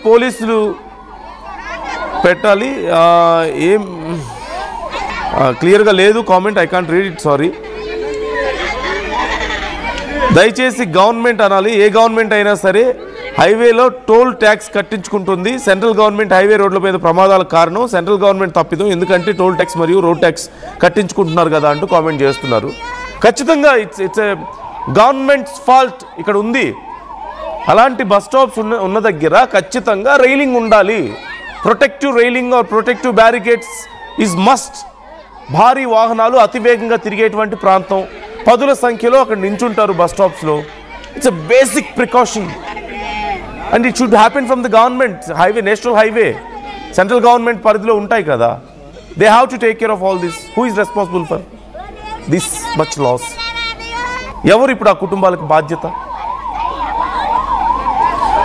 పోలీసులు పెట్టాలి. ఏం క్లియర్గా లేదు comment, I can't read it, sorry. దయచేసి గవర్నమెంట్ అనాలి. ఏ గవర్నమెంట్ అయినా సరే హైవేలో టోల్ ట్యాక్స్ కట్టించుకుంటుంది. సెంట్రల్ గవర్నమెంట్ హైవే రోడ్ల మీద ప్రమాదాలకు కారణం సెంట్రల్ గవర్నమెంట్ తప్పిదం, ఎందుకంటే టోల్ ట్యాక్స్ మరియు రోడ్ ట్యాక్స్ కట్టించుకుంటున్నారు కదా అంటూ కామెంట్ చేస్తున్నారు. ఖచ్చితంగా ఇట్స్ ఏ గవర్నమెంట్స్ ఫాల్ట్ ఇక్కడ ఉంది. అలాంటి బస్ స్టాప్స్ ఉన్న దగ్గర ఖచ్చితంగా రైలింగ్ ఉండాలి. Protective railing or protective barricades is must. భారీ వాహనాలు అతివేగంగా తిరిగేటువంటి ప్రాంతం, పదుల సంఖ్యలో అక్కడ నించుంటారు బస్ స్టాప్స్లో. It's a basic precaution and it should happen from the government. Highway, national highway central government పరిధిలో ఉంటాయి కదా. They have to take care of all this. Who is responsible for this much loss? ఎవరు ఇప్పుడు ఆ కుటుంబాలకు బాధ్యత?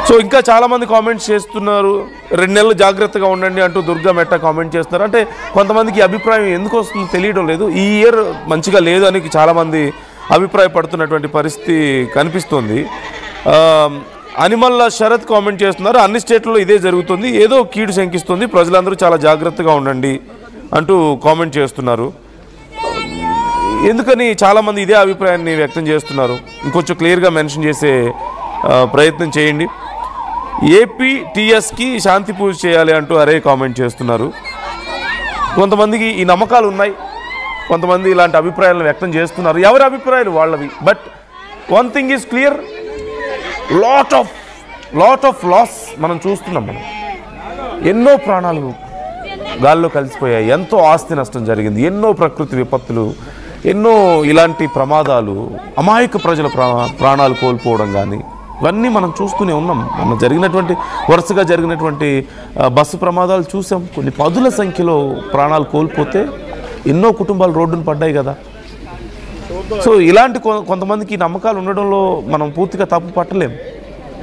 So ఇంకా చాలామంది కామెంట్స్ చేస్తున్నారు. 2 నెలలు జాగ్రత్తగా ఉండండి అంటూ దుర్గా మెట్ట కామెంట్ చేస్తున్నారు. అంటే కొంతమందికి అభిప్రాయం ఎందుకు వస్తుందో తెలియడం లేదు. ఈ ఇయర్ మంచిగా లేదు అని చాలామంది అభిప్రాయపడుతున్నటువంటి పరిస్థితి కనిపిస్తుంది. అనిమల్ల శరత్ కామెంట్ చేస్తున్నారు. అన్ని స్టేట్లలో ఇదే జరుగుతుంది, ఏదో కీడు శంకిస్తుంది, ప్రజలందరూ చాలా జాగ్రత్తగా ఉండండి అంటూ కామెంట్ చేస్తున్నారు. ఎందుకని చాలామంది ఇదే అభిప్రాయాన్ని వ్యక్తం చేస్తున్నారు? ఇంకొంచెం క్లియర్గా మెన్షన్ చేసే ప్రయత్నం చేయండి. ఏపీటీఎస్కి శాంతి పూజ చేయాలి అంటూ అరే కామెంట్ చేస్తున్నారు. కొంతమందికి ఈ నమ్మకాలు ఉన్నాయి, కొంతమంది ఇలాంటి అభిప్రాయాలను వ్యక్తం చేస్తున్నారు. ఎవరి అభిప్రాయాలు వాళ్ళవి. But one thing is clear, lot of loss మనం చూస్తున్నాం. మనం ఎన్నో ప్రాణాలు గాల్లో కలిసిపోయాయి, ఎంతో ఆస్తి నష్టం జరిగింది, ఎన్నో ప్రకృతి విపత్తులు, ఎన్నో ఇలాంటి ప్రమాదాలు, అమాయక ప్రజల ప్రాణాలు కోల్పోవడం కానీ ఇవన్నీ మనం చూస్తూనే ఉన్నాం. మనం వరుసగా జరిగినటువంటి బస్సు ప్రమాదాలు చూసాం. కొన్ని పదుల సంఖ్యలో ప్రాణాలు కోల్పోతే ఎన్నో కుటుంబాలు రోడ్డును పడ్డాయి కదా. సో ఇలాంటి కొంతమందికి నమ్మకాలు ఉండడంలో మనం పూర్తిగా తప్పు పట్టలేం,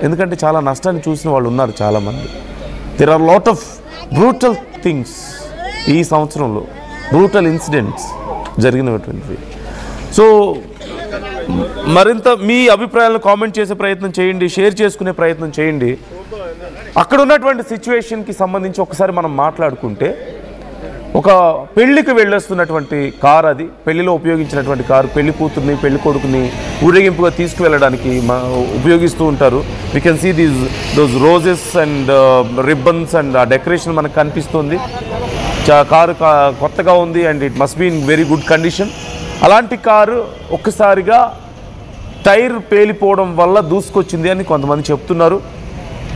ఎందుకంటే చాలా నష్టాన్ని చూసిన వాళ్ళు ఉన్నారు చాలామంది. There are lot of brutal things ఈ సంవత్సరంలో, బ్రూటల్ ఇన్సిడెంట్స్ జరిగినటువంటివి. సో మరింత మీ అభిప్రాయాలను కామెంట్ చేసే ప్రయత్నం చేయండి, షేర్ చేసుకునే ప్రయత్నం చేయండి. అక్కడ ఉన్నటువంటి సిచ్యువేషన్కి సంబంధించి ఒకసారి మనం మాట్లాడుకుంటే, ఒక పెళ్లికి వెళ్ళొస్తున్నటువంటి కార్, అది పెళ్లిలో ఉపయోగించినటువంటి కారు, పెళ్లి కూతుర్ని పెళ్లి కొడుకుని ఊరేగింపుగా తీసుకువెళ్ళడానికి ఉపయోగిస్తూ ఉంటారు. We can see those roses and ribbons and ఆ డెకరేషన్ మనకు కనిపిస్తుంది. కారు కొత్తగా ఉంది and it must be in very good condition. అలాంటి కారు ఒక్కసారిగా టైర్ పేలిపోవడం వల్ల దూసుకొచ్చింది అని కొంతమంది చెప్తున్నారు.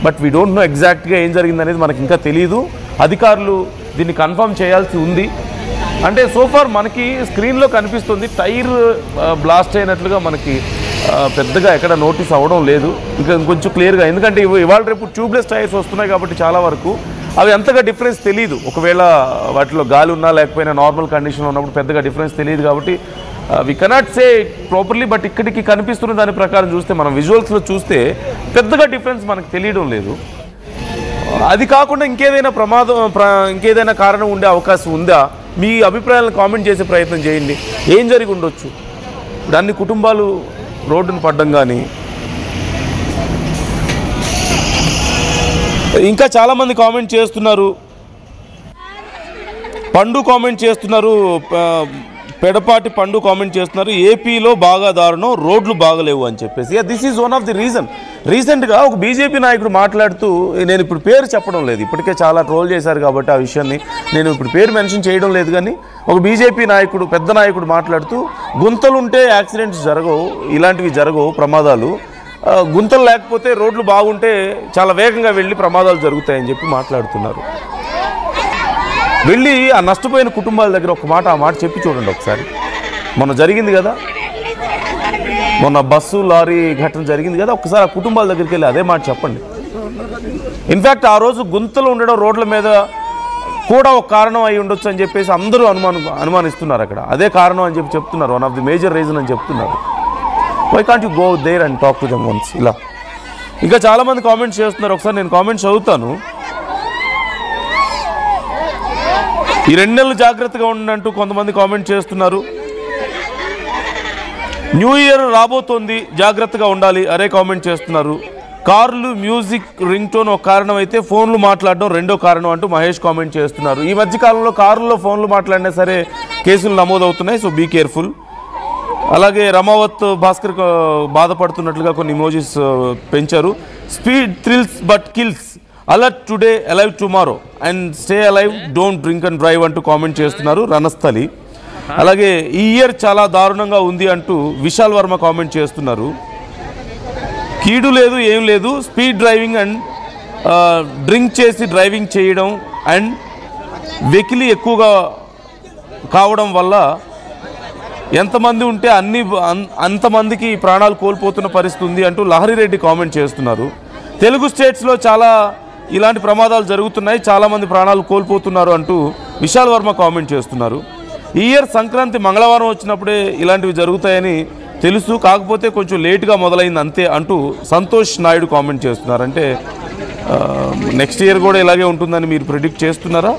బట్ వీ డోంట్ నో ఎగ్జాక్ట్గా ఏం జరిగింది అనేది మనకి ఇంకా తెలియదు. అధికారులు దీన్ని కన్ఫర్మ్ చేయాల్సి ఉంది. అంటే సోఫార్ మనకి స్క్రీన్లో కనిపిస్తుంది టైర్ బ్లాస్ట్ అయినట్లుగా, మనకి పెద్దగా ఎక్కడ నోటీస్ అవ్వడం లేదు ఇంకా కొంచెం క్లియర్గా. ఎందుకంటే ఇవాళ రేపు ట్యూబ్లెస్ టైర్స్ వస్తున్నాయి కాబట్టి చాలా వరకు అవి అంతగా డిఫరెన్స్ తెలియదు. ఒకవేళ వాటిలో గాలి ఉన్నా లేకపోయినా నార్మల్ కండిషన్లో ఉన్నప్పుడు పెద్దగా డిఫరెన్స్ తెలియదు కాబట్టి we cannot say properly. But ఇక్కడికి కనిపిస్తున్న దాని ప్రకారం చూస్తే, మనం విజువల్స్లో చూస్తే పెద్దగా డిఫరెన్స్ మనకు తెలియడం లేదు. అది కాకుండా ఇంకేదైనా కారణం ఉండే అవకాశం ఉందా? మీ అభిప్రాయాలను కామెంట్ చేసే ప్రయత్నం చేయండి. ఏం జరిగి ఉండొచ్చు? ఇప్పుడు అన్ని కుటుంబాలు రోడ్డును పడ్డం కానీ, ఇంకా చాలామంది కామెంట్ చేస్తున్నారు. పండు కామెంట్ చేస్తున్నారు, పెడపాటి పండు కామెంట్ చేస్తున్నారు, ఏపీలో బాగా దారుణం, రోడ్లు బాగలేవు అని చెప్పేసి. This is one of the reason. రీసెంట్గా ఒక బీజేపీ నాయకుడు మాట్లాడుతూ, నేను ఇప్పుడు పేరు చెప్పడం లేదు, ఇప్పటికే చాలా ట్రోల్ చేశారు కాబట్టి ఆ విషయాన్ని నేను ఇప్పుడు పేరు మెన్షన్ చేయడం లేదు, కానీ ఒక బీజేపీ నాయకుడు, పెద్ద నాయకుడు మాట్లాడుతూ, గుంతలుంటే యాక్సిడెంట్స్ జరగవు, ఇలాంటివి జరగవు ప్రమాదాలు, గుంతలు లేకపోతే రోడ్లు బాగుంటే చాలా వేగంగా వెళ్ళి ప్రమాదాలు జరుగుతాయని చెప్పి మాట్లాడుతున్నారు. వెళ్ళి ఆ నష్టపోయిన కుటుంబాల దగ్గర ఆ మాట చెప్పి చూడండి ఒకసారి. మొన్న జరిగింది కదా, మొన్న బస్సు లారీ ఘటన జరిగింది కదా, ఒకసారి ఆ కుటుంబాల దగ్గరికి వెళ్ళి అదే మాట చెప్పండి. ఇన్ఫ్యాక్ట్ ఆ రోజు గుంతలు ఉండడం రోడ్ల మీద కూడా ఒక కారణం అయి ఉండొచ్చు అని చెప్పేసి అందరూ అనుమానిస్తున్నారు. అక్కడ అదే కారణం అని చెప్పి చెప్తున్నారు, one of the major reason అని చెప్తున్నారు. Why can't you go there and talk to them once? ఇలా ఇంకా చాలామంది కామెంట్స్ చేస్తున్నారు. ఒకసారి నేను కామెంట్స్ చదువుతాను. ఈ 2 నెలలు జాగ్రత్తగా ఉండంటూ కొంతమంది కామెంట్ చేస్తున్నారు. న్యూ ఇయర్ రాబోతోంది, జాగ్రత్తగా ఉండాలి అరే కామెంట్ చేస్తున్నారు. కార్లు మ్యూజిక్ రింగ్ టోన్ ఒక కారణం అయితే ఫోన్లు మాట్లాడడం రెండో కారణం అంటూ మహేష్ కామెంట్ చేస్తున్నారు. ఈ మధ్యకాలంలో కార్లలో ఫోన్లు మాట్లాడినా సరే కేసులు నమోదవుతున్నాయి, సో బీ కేర్ఫుల్. అలాగే రమావత్ భాస్కర్ బాధపడుతున్నట్లుగా కొన్ని ఇమోజీస్ పెంచారు. Speed thrills but kills, alert today alive tomorrow and stay alive, don't drink and drive అంటూ కామెంట్ చేస్తున్నారు రణస్థలి. అలాగే ఈ ఇయర్ చాలా దారుణంగా ఉంది అంటూ విశాల్ వర్మ కామెంట్ చేస్తున్నారు. కీడు లేదు ఏం లేదు, స్పీడ్ డ్రైవింగ్ అండ్ డ్రింక్ చేసి డ్రైవింగ్ చేయడం అండ్ వెకిలి ఎక్కువగా కావడం వల్ల ఎంతమంది ఉంటే అంతమందికి ప్రాణాలు కోల్పోతున్న పరిస్థితి ఉంది అంటూ లహరి రెడ్డి కామెంట్ చేస్తున్నారు. తెలుగు స్టేట్స్లో చాలా ఇలాంటి ప్రమాదాలు జరుగుతున్నాయి, చాలామంది ప్రాణాలు కోల్పోతున్నారు అంటూ విశాల్ వర్మ కామెంట్ చేస్తున్నారు. ఈ ఇయర్ సంక్రాంతి మంగళవారం వచ్చినప్పుడే ఇలాంటివి జరుగుతాయని తెలుసు, కాకపోతే కొంచెం లేటుగా మొదలైంది అంతే అంటూ సంతోష్ నాయుడు కామెంట్ చేస్తున్నారు. అంటే నెక్స్ట్ ఇయర్ కూడా ఇలాగే ఉంటుందని మీరు ప్రిడిక్ట్ చేస్తున్నారా?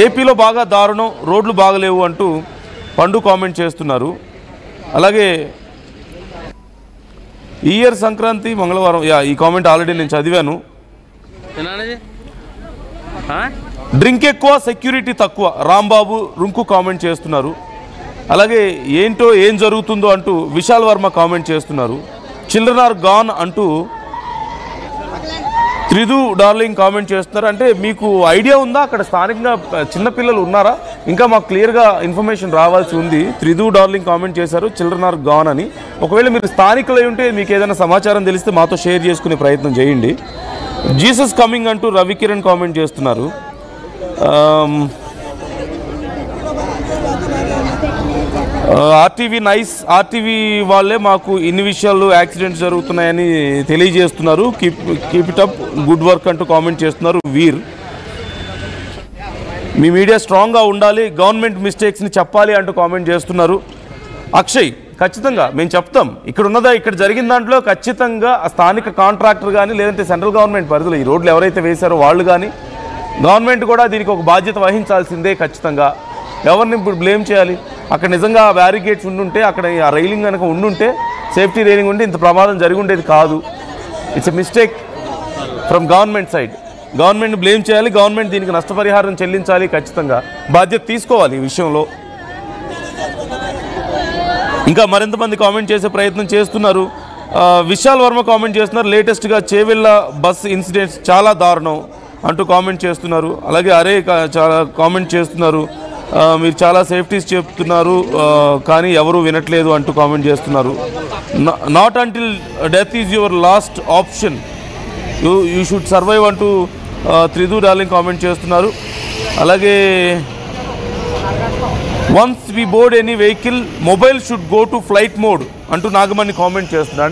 ఏపీలో బాగా దారుణం, రోడ్లు బాగలేవు అంటూ పండు కామెంట్ చేస్తున్నారు. అలాగే ఈ ఇయర్ సంక్రాంతి మంగళవారం, ఈ కామెంట్ ఆల్రెడీ నేను చదివాను. డ్రింక్ ఎక్కువ సెక్యూరిటీ తక్కువ, రాంబాబు రుంకు కామెంట్ చేస్తున్నారు. అలాగే ఏంటో ఏం జరుగుతుందో అంటూ విశాల్ వర్మ కామెంట్ చేస్తున్నారు. చిల్డ్రన్ ఆర్ గాన్ అంటూ త్రిదు డార్లింగ్ కామెంట్ చేస్తున్నారు. అంటే మీకు ఐడియా ఉందా అక్కడ స్థానికంగా చిన్నపిల్లలు ఉన్నారా? ఇంకా మాకు క్లియర్గా ఇన్ఫర్మేషన్ రావాల్సి ఉంది. త్రిదు డార్లింగ్ కామెంట్ చేశారు చిల్డ్రన్ ఆర్ గాన్ అని. ఒకవేళ మీరు స్థానికులై ఉంటే మీకు ఏదైనా సమాచారం తెలిస్తే మాతో షేర్ చేసుకునే ప్రయత్నం చేయండి. జీసస్ కమింగ్ అంటూ రవికిరణ్ కామెంట్ చేస్తున్నారు. ఆర్టీవీ నైస్, ఆర్టీవీ వాళ్ళే మాకు ఇన్ని విషయాలు యాక్సిడెంట్స్ జరుగుతున్నాయని తెలియజేస్తున్నారు. Keep it up, good work అంటూ కామెంట్ చేస్తున్నారు వీర్. మీ మీడియా స్ట్రాంగ్గా ఉండాలి, గవర్నమెంట్ మిస్టేక్స్ని చెప్పాలి అంటూ కామెంట్ చేస్తున్నారు. అక్షయ్, ఖచ్చితంగా మేము చెప్తాం. ఇక్కడ జరిగిన దాంట్లో ఖచ్చితంగా స్థానిక కాంట్రాక్టర్ కానీ లేదంటే సెంట్రల్ గవర్నమెంట్ పరిధిలో ఈ రోడ్లు ఎవరైతే వేశారో వాళ్ళు కానీ గవర్నమెంట్ కూడా దీనికి ఒక బాధ్యత వహించాల్సిందే. ఖచ్చితంగా ఎవరిని ఇప్పుడు బ్లేమ్ చేయాలి? అక్కడ నిజంగా బ్యారికేడ్స్ ఉండుంటే, అక్కడ ఆ రైలింగ్ కనుక ఉండుంటే, సేఫ్టీ రైలింగ్ ఉంటే ఇంత ప్రమాదం జరిగి ఉండేది కాదు. It's a mistake from government side. Government blame చేయాలి, గవర్నమెంట్ దీనికి నష్టపరిహారం చెల్లించాలి, ఖచ్చితంగా బాధ్యత తీసుకోవాలి ఈ విషయంలో. ఇంకా మరింతమంది కామెంట్ చేసే ప్రయత్నం చేస్తున్నారు. విశాల్ వర్మ కామెంట్ చేస్తున్నారు. లేటెస్ట్గా చేవెళ్ళ బస్ ఇన్సిడెంట్స్ చాలా దారుణం అంటూ కామెంట్ చేస్తున్నారు. అలాగే అరే చాలా కామెంట్ చేస్తున్నారు. మీరు చాలా సేఫ్టీస్ చెప్తున్నారు కానీ ఎవరు వినట్లేదు అంటూ కామెంట్ చేస్తున్నారు. Not until death is your last option, you should survive అంటూ త్రిదు డార్లింగ్ కామెంట్ చేస్తున్నారు. అలాగే once we board any vehicle mobile should go to flight mode అంటూ నాగమణి కామెంట్ చేస్తున్నారు.